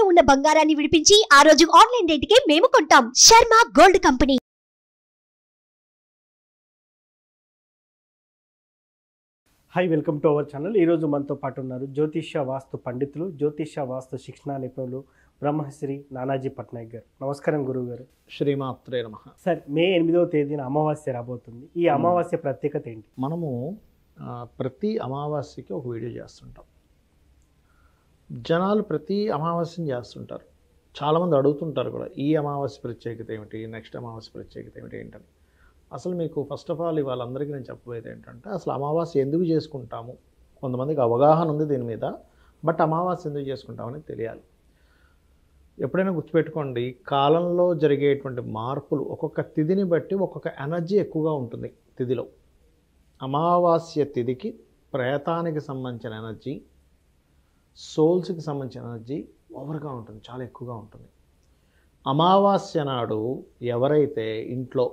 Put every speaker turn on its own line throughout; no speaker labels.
తాకట్టులో ఉన్న బంగారాన్ని విడిపించి ఆ రోజు ఆన్లైన్ రేటుకే మేము కొంటాం. Sharma gold company.
Hi, welcome to our channel. ఈరోజు మనతో పాటు ఉన్నారు జ్యోతిష్య వాస్తు పండితులు, జ్యోతిష్య వాస్తు శిక్షణ నిపుణులు బ్రహ్మశ్రీ నానాజీ పట్నాయక్ గారు. నమస్కారం గురువు గారు.
శ్రీమాత్రే నమః.
సార్, మే 8వ తేదీన అమావాస్య రాబోతుంది. ఈ అమావాస్య ప్రత్యేకత ఏంటి?
మనము ప్రతి అమావాస్యకి ఒక వీడియో చేస్తుంటాం. జనాలు ప్రతి అమావాస్యని చేస్తుంటారు. చాలామంది అడుగుతుంటారు కూడా, ఈ అమావాస్య ప్రత్యేకత ఏమిటి, నెక్స్ట్ అమావాస్య ప్రత్యేకత ఏమిటి ఏంటని. అసలు మీకు ఫస్ట్ ఆఫ్ ఆల్ వాళ్ళందరికీ నేను చెప్పబోయేది ఏంటంటే, అసలు అమావాస్య ఎందుకు చేసుకుంటాము. కొంతమందికి అవగాహన ఉంది దీని మీద, బట్ అమావాస్య ఎందుకు చేసుకుంటామని తెలియాలి. ఎప్పుడైనా గుర్తుపెట్టుకోండి, కాలంలో జరిగేటువంటి మార్పులు ఒక్కొక్క తిథిని బట్టి ఒక్కొక్క ఎనర్జీ ఎక్కువగా ఉంటుంది తిథిలో. అమావాస్య తిథికి ప్రేతానికి సంబంధించిన ఎనర్జీ, సోల్స్కి సంబంధించిన ఎనర్జీ ఓవర్గా ఉంటుంది, చాలా ఎక్కువగా ఉంటుంది. అమావాస్య నాడు ఎవరైతే ఇంట్లో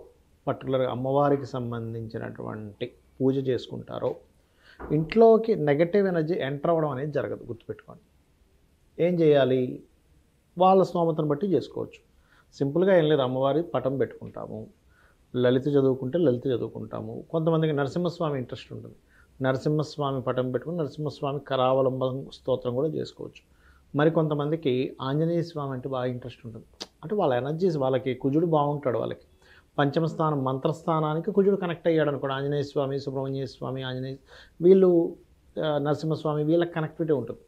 పర్టికులర్గా అమ్మవారికి సంబంధించినటువంటి పూజ చేసుకుంటారో ఇంట్లోకి నెగటివ్ ఎనర్జీ ఎంటర్ అవ్వడం అనేది జరగదు. గుర్తుపెట్టుకోండి. ఏం చేయాలి? వాళ్ళ స్తోమతను బట్టి చేసుకోవచ్చు. సింపుల్గా ఏం లేదు, అమ్మవారి పటం పెట్టుకుంటాము, లలిత చదువుకుంటే లలిత చదువుకుంటాము. కొంతమందికి నరసింహస్వామి ఇంట్రెస్ట్ ఉంటుంది, నరసింహస్వామి పటం పెట్టుకుని నరసింహస్వామి కరావలంబం స్తోత్రం కూడా చేసుకోవచ్చు. మరి కొంతమందికి ఆంజనేయ స్వామి అంటే బాగా ఇంట్రెస్ట్ ఉంటుంది. అంటే వాళ్ళ ఎనర్జీస్, వాళ్ళకి కుజుడు బాగుంటాడు, వాళ్ళకి పంచమ స్థానం మంత్రస్థానానికి కుజుడు కనెక్ట్ అయ్యాడు అనుకోండి. ఆంజనేయ స్వామి, సుబ్రహ్మణ్య స్వామి, ఆంజనేయ వీళ్ళు నరసింహస్వామి వీళ్ళకి కనెక్టివిటీ ఉంటుంది.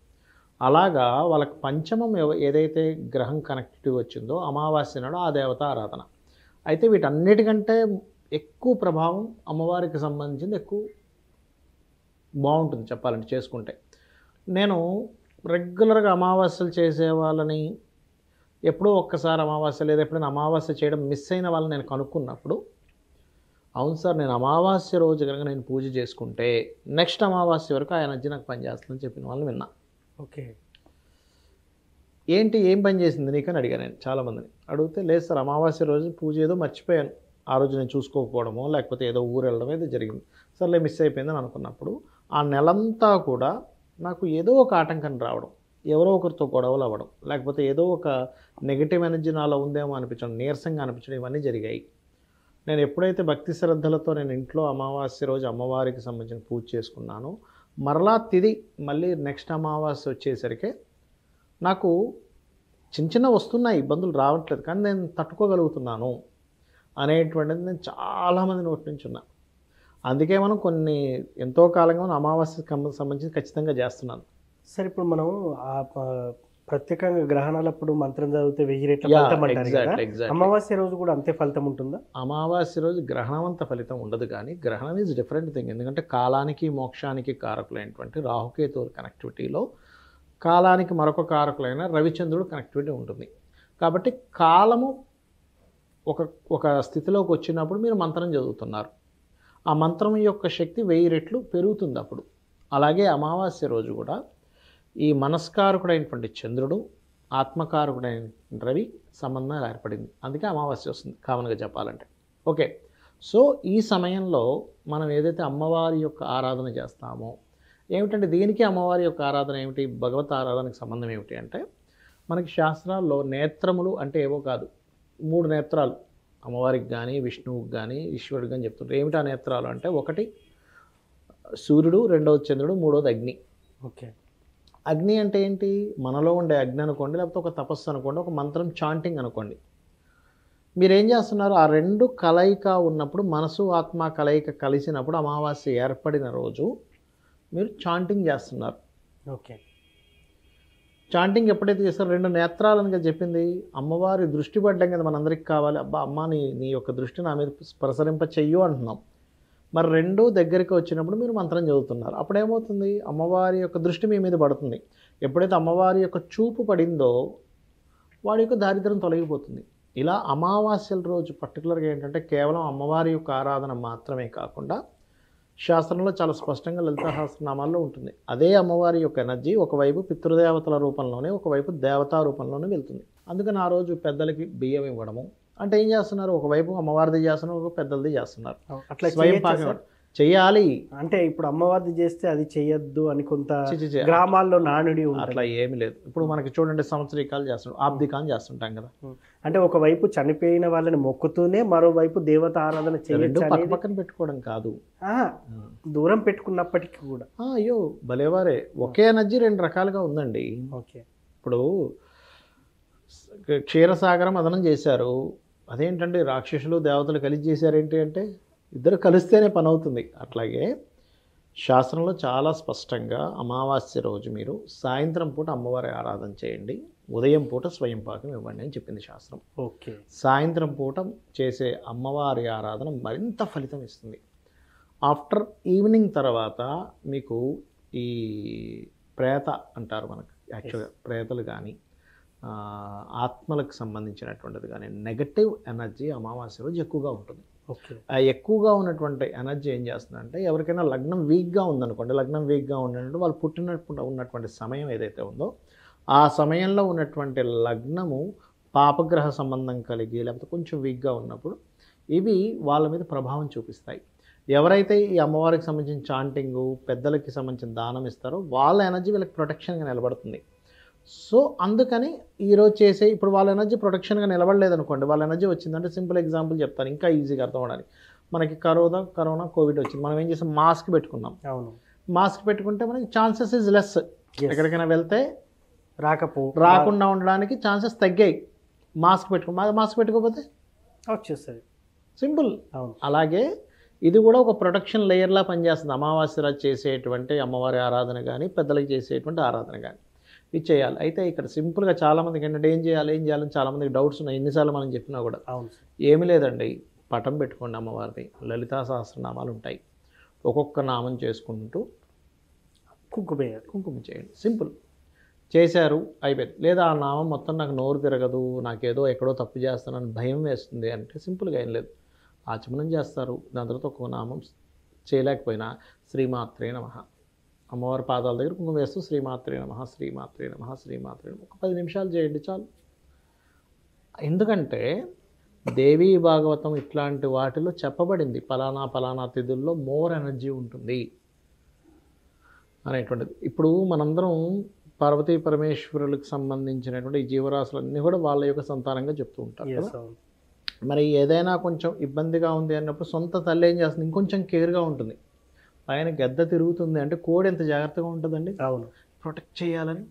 అలాగా వాళ్ళకి పంచమం ఏదైతే గ్రహం కనెక్టివిటీ వచ్చిందో అమావాస్య నాడు ఆ దేవత ఆరాధన. అయితే వీటన్నిటికంటే ఎక్కువ ప్రభావం అమ్మవారికి సంబంధించింది ఎక్కువ బాగుంటుంది చెప్పాలంటే చేసుకుంటే. నేను రెగ్యులర్గా అమావాస్యలు చేసే వాళ్ళని ఎప్పుడో ఒక్కసారి అమావాస్య లేదా ఎప్పుడైనా అమావాస్య చేయడం మిస్ అయిన వాళ్ళని నేను కనుక్కున్నప్పుడు, అవును సార్, నేను అమావాస్య రోజు కనుక నేను పూజ చేసుకుంటే నెక్స్ట్ అమావాస్య వరకు ఆ ఎనర్జీ నాకు పనిచేస్తుందని చెప్పిన వాళ్ళని విన్నా.
ఓకే,
ఏంటి, ఏం పని చేసింది నీకని అడిగాను నేను చాలామందిని. అడిగితే లేదు సార్, అమావాస్య రోజు పూజ ఏదో మర్చిపోయాను, ఆ రోజు నేను చూసుకోకపోవడమో లేకపోతే ఏదో ఊరు వెళ్ళడం ఏదో జరిగింది, సర్లే మిస్ అయిపోయిందని అనుకున్నప్పుడు ఆ నెలంతా కూడా నాకు ఏదో ఒక ఆటంకం రావడం, ఎవరో ఒకరితో గొడవలు అవ్వడం, లేకపోతే ఏదో ఒక నెగిటివ్ ఎనర్జీ నాలో ఉందేమో అనిపించడం, నీరసంగా అనిపించడం, ఇవన్నీ జరిగాయి. నేను ఎప్పుడైతే భక్తి శ్రద్ధలతో నేను ఇంట్లో అమావాస్య రోజు అమ్మవారికి సంబంధించిన పూజ చేసుకున్నానో, మరలా తిది మళ్ళీ నెక్స్ట్ అమావాస్య వచ్చేసరికి నాకు చిన్న చిన్న వస్తున్నాయి, ఇబ్బందులు రావట్లేదు, కానీ నేను తట్టుకోగలుగుతున్నాను అనేటువంటిది నేను చాలామంది నోటి నుంచి ఉన్నా. అందుకే మనం కొన్ని ఎంతో కాలంగా మనం అమావాస్యకి సంబంధించి ఖచ్చితంగా చేస్తున్నాను.
సార్, ఇప్పుడు మనం ప్రత్యేకంగా గ్రహణాలప్పుడు మంత్రం చదివితే 1000 రెట్ల ఫలితం అంటారు కదా. అమావాస్య రోజు కూడా అంతే ఫలితం ఉంటుందా?
అమావాస్య రోజు గ్రహణమంత ఫలితం ఉండదు, కానీ గ్రహణం ఈజ్ డిఫరెంట్ థింగ్. ఎందుకంటే కాలానికి మోక్షానికి కారకులైనటువంటి రాహుకేతువుల కనెక్టివిటీలో కాలానికి మరొక కారకులైన రవిచంద్రుడు కనెక్టివిటీ ఉంటుంది. కాబట్టి కాలము ఒక స్థితిలోకి వచ్చినప్పుడు మీరు మంత్రం చదువుతున్నారు, ఆ మంత్రం యొక్క శక్తి 1000 రెట్లు పెరుగుతుంది అప్పుడు. అలాగే అమావాస్య రోజు కూడా ఈ మనస్కారకుడైనటువంటి చంద్రుడు, ఆత్మకారకుడైన రవి సంబంధం ఏర్పడింది, అందుకే అమావాస్య వస్తుంది కామన్గా చెప్పాలంటే. ఓకే, సో ఈ సమయంలో మనం ఏదైతే అమ్మవారి యొక్క ఆరాధన చేస్తామో, ఏమిటంటే దీనికి అమ్మవారి యొక్క ఆరాధన ఏమిటి, భగవత్ ఆరాధనకు సంబంధం ఏమిటి అంటే, మనకి శాస్త్రాల్లో నేత్రములు అంటే ఏవో కాదు, 3 నేత్రాలు అమ్మవారికి కానీ విష్ణువుకి కానీ ఈశ్వరుడికి కానీ చెప్తుంటారు. ఏమిటి ఆ నేత్రాలు అంటే, ఒకటి సూర్యుడు, రెండవది చంద్రుడు, మూడవది అగ్ని.
ఓకే,
అగ్ని అంటే ఏంటి, మనలో ఉండే అగ్ని అనుకోండి, లేకపోతే ఒక తపస్సు అనుకోండి, ఒక మంత్రం చాంటింగ్ అనుకోండి. మీరేం చేస్తున్నారు, ఆ రెండు కలయిక ఉన్నప్పుడు, మనసు ఆత్మ కలయిక కలిసినప్పుడు అమావాస్య ఏర్పడిన రోజు మీరు చాంటింగ్ చేస్తున్నారు.
ఓకే,
చాంటింగ్ ఎప్పుడైతే చేస్తారో, 2 నేత్రాలని కదా చెప్పింది, అమ్మవారి దృష్టి పడ్డం కదా మనందరికీ కావాలి. అబ్బా అమ్మ, నీ యొక్క దృష్టి నా మీద ప్రసరింప చెయ్యు అంటున్నాం. మరి 2 దగ్గరికి వచ్చినప్పుడు మీరు మంత్రం చదువుతున్నారు, అప్పుడేమవుతుంది, అమ్మవారి యొక్క దృష్టి మీ మీద పడుతుంది. ఎప్పుడైతే అమ్మవారి యొక్క చూపు పడిందో వాడి యొక్క దారిద్ర్యం తొలగిపోతుంది. ఇలా అమావాస్యల రోజు పర్టికులర్గా ఏంటంటే, కేవలం అమ్మవారి యొక్క ఆరాధన మాత్రమే కాకుండా శాస్త్రంలో చాలా స్పష్టంగా లలిత సహస్రనామాల్లో ఉంటుంది. అదే అమ్మవారి యొక్క ఎనర్జీ ఒకవైపు పితృదేవతల రూపంలోనే, ఒకవైపు దేవతా రూపంలోనే వెళ్తుంది. అందుకని ఆ రోజు పెద్దలకి బియ్యం ఇవ్వడము అంటే ఏం చేస్తున్నారు, ఒకవైపు అమ్మవారిది చేస్తున్నారు, ఒక పెద్దలది చేస్తున్నారు.
అట్లా
స్వయం పాకం చెయ్యాలి.
అంటే ఇప్పుడు అమ్మవారిది చేస్తే అది చెయ్యొద్దు అని కొంత
చి, చి, చి.
గ్రామాల్లో నానుడి
అట్లా
ఉంటుంది.
ఏమి లేదు. ఇప్పుడు మనకి చూడండి సంవత్సరీకాలు చేస్తుంటాం, ఆబ్దికాలు చేస్తుంటాం కదా,
అంటే ఒకవైపు చనిపోయిన వాళ్ళని మొక్కుతూనే మరోవైపు దేవత ఆరాధన
రెండు
చేయొచ్చు
పక్క
అనేది
పక్కన పెట్టుకోవడం కాదు.
దూరం పెట్టుకున్నప్పటికీ కూడా.
అయ్యో భలేవారే, ఒకే ఎనర్జీ రెండు రకాలుగా ఉందండి.
ఓకే.
ఇప్పుడు క్షీరసాగరం మదనం చేశారు, అదేంటంటే రాక్షసులు దేవతలు కలిసి చేశారేంటి అంటే ఇద్దరు కలిస్తేనే పని అవుతుంది. అట్లాగే శాస్త్రంలో చాలా స్పష్టంగా అమావాస్య రోజు మీరు సాయంత్రం పూట అమ్మవారి ఆరాధన చేయండి, ఉదయం పూట స్వయం పాకం ఇవ్వండి అని చెప్పింది శాస్త్రం.
ఓకే.
సాయంత్రం పూట చేసే అమ్మవారి ఆరాధన మరింత ఫలితం ఇస్తుంది. ఆఫ్టర్ ఈవినింగ్ తర్వాత మీకు ఈ ప్రేత అంటారు మనకు, యాక్చువల్గా ప్రేతలు కానీ ఆత్మలకు సంబంధించినటువంటిది కానీ నెగటివ్ ఎనర్జీ అమావాస్య రోజు ఎక్కువగా ఉంటుంది.
ఓకే.
ఆ ఎక్కువగా ఉన్నటువంటి ఎనర్జీ ఏం చేస్తుందంటే ఎవరికైనా లగ్నం వీక్గా ఉందనుకోండి, లగ్నం వీక్గా ఉన్నట్టు వాళ్ళు పుట్టినప్పుడు ఉన్నటువంటి సమయం ఏదైతే ఉందో ఆ సమయంలో ఉన్నటువంటి లగ్నము పాపగ్రహ సంబంధం కలిగి లేకపోతే కొంచెం వీక్గా ఉన్నప్పుడు ఇవి వాళ్ళ మీద ప్రభావం చూపిస్తాయి. ఎవరైతే ఈ అమ్మవారికి సంబంధించిన చాంటింగు పెద్దలకి సంబంధించిన దానం ఇస్తారో వాళ్ళ ఎనర్జీ వీళ్ళకి ప్రొటెక్షన్గా నిలబడుతుంది. సో అందుకని ఈరోజు చేసే ఇప్పుడు వాళ్ళ ఎనర్జీ ప్రొటెక్షన్గా నిలబడలేదనుకోండి, వాళ్ళ ఎనర్జీ వచ్చిందంటే సింపుల్ ఎగ్జాంపుల్ చెప్తాను ఇంకా ఈజీగా అర్థం అవడానికి. మనకి కరోనా కోవిడ్ వచ్చింది, మనం ఏం చేసాం, మాస్క్ పెట్టుకున్నాం.
అవును.
మాస్క్ పెట్టుకుంటే మనకి ఛాన్సెస్ ఇస్ లెస్, ఎక్కడికైనా వెళ్తే రాకుండా ఉండడానికి ఛాన్సెస్ తగ్గాయి. మాస్క్ పెట్టుకోకపోతే
వచ్చేస్తుంది,
సింపుల్.
అవును.
అలాగే ఇది కూడా ఒక ప్రొటెక్షన్ లేయర్లా పనిచేస్తుంది. అమావాస్య రోజు చేసేటువంటి అమ్మవారి ఆరాధన కానీ పెద్దలకి చేసేటువంటి ఆరాధన కానీ ఇది చేయాలి. అయితే ఇక్కడ సింపుల్గా చాలామందికి ఏంటంటే ఏం చేయాలని చాలామందికి డౌట్స్ ఉన్నాయి. ఎన్నిసార్లు మనం చెప్పినా కూడా ఏమీ లేదండి, పటం పెట్టుకోండి అమ్మవారిది, లలితా సహస్రనామాలు ఉంటాయి, ఒక్కొక్క నామం చేసుకుంటూ కుంకుమ చేయండి. సింపుల్. చేశారు అయిపోయింది. లేదా ఆ నామం మొత్తం నాకు నోరు తిరగదు, నాకేదో ఎక్కడో తప్పు చేస్తానని భయం వేస్తుంది అంటే సింపుల్గా ఏం లేదు, ఆచమనం చేస్తారు. దాని తర్వాత ఒక్కొక్క నామం చేయలేకపోయినా శ్రీమాత్రే నమః అమ్మవారి పాదాల దగ్గర కుంకుమ వేస్తూ శ్రీమాత్రే నమః శ్రీమాత్రే నమః శ్రీమాత్రే నమః ఒక 10 నిమిషాలు చేయండి చాలు. ఎందుకంటే దేవీ భాగవతం ఇట్లాంటి వాటిలో చెప్పబడింది ఫలానా తిథుల్లో మోర్ ఎనర్జీ ఉంటుంది అనేటువంటిది. ఇప్పుడు మనందరం పార్వతీ పరమేశ్వరులకు సంబంధించినటువంటి ఈ జీవరాశులన్నీ కూడా వాళ్ళ యొక్క సంతానంగా చెప్తూ ఉంటారు కదా. మరి ఏదైనా కొంచెం ఇబ్బందిగా ఉంది అన్నప్పుడు సొంత తల్లి ఏం చేస్తుంది, ఇంకొంచెం కేర్గా ఉంటుంది. పైన గద్ద తిరుగుతుంది అంటే కోడి ఎంత జాగ్రత్తగా ఉంటుందండి.
అవును.
ప్రొటెక్ట్ చేయాలని.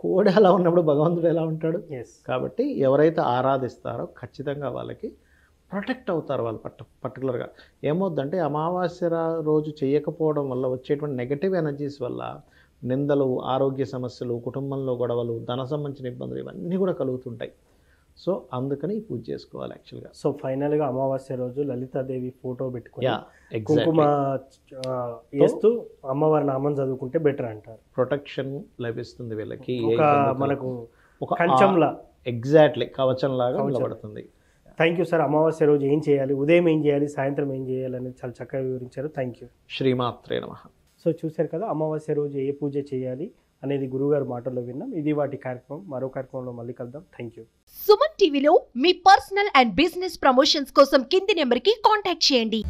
కోడి అలా ఉన్నప్పుడు భగవంతుడు ఎలా ఉంటాడు. కాబట్టి ఎవరైతే ఆరాధిస్తారో ఖచ్చితంగా వాళ్ళకి ప్రొటెక్ట్ అవుతారు వాళ్ళు. పర్టికులర్గా ఏమవుద్దంటే అమావాస్య రోజు చేయకపోవడం వల్ల వచ్చేటువంటి నెగటివ్ ఎనర్జీస్ వల్ల నిందలు, ఆరోగ్య సమస్యలు, కుటుంబంలో గొడవలు, ధన సంబంధించిన ఇబ్బందులు ఇవన్నీ కూడా కలుగుతుంటాయి. సో అందుకని పూజ చేసుకోవాలి యాక్చువల్గా.
సో ఫైనల్గా అమావాస్య రోజు లలితాదేవి ఫోటో పెట్టుకుని కుంకుమ వేస్తూ అమ్మవారి నామం చదువుకుంటే బెటర్ అంటారు.
ప్రొటెక్షన్ లభిస్తుంది వీళ్ళకి,
మనకు ఒక కంచంలా,
ఎగ్జాక్ట్లీ కవచంలాగా నిలబడుతుంది.
Thank you sir. అమావాస్య రోజు ఏం చేయాలి, ఉదయం ఏం చేయాలి, సాయంత్రం ఏం చేయాలి అనేది చాలా చక్కగా వివరించారు. Thank you.
శ్రీమాత్రే నమః.
సో చూశారు కదా, అమావాస్య రోజు ఏ పూజ చేయాలి అనేది గురువుగారు మాటల్లో విన్నాం. ఇది వాటి కార్యక్రమం. మరో కార్యక్రమంలో మళ్ళీ కలుద్దాం. Thank you.
సుమన్ టీవీలో మీ పర్సనల్ అండ్ బిజినెస్ ప్రమోషన్స్ కోసం కింది నెంబర్కి కాంటాక్ట్ చేయండి.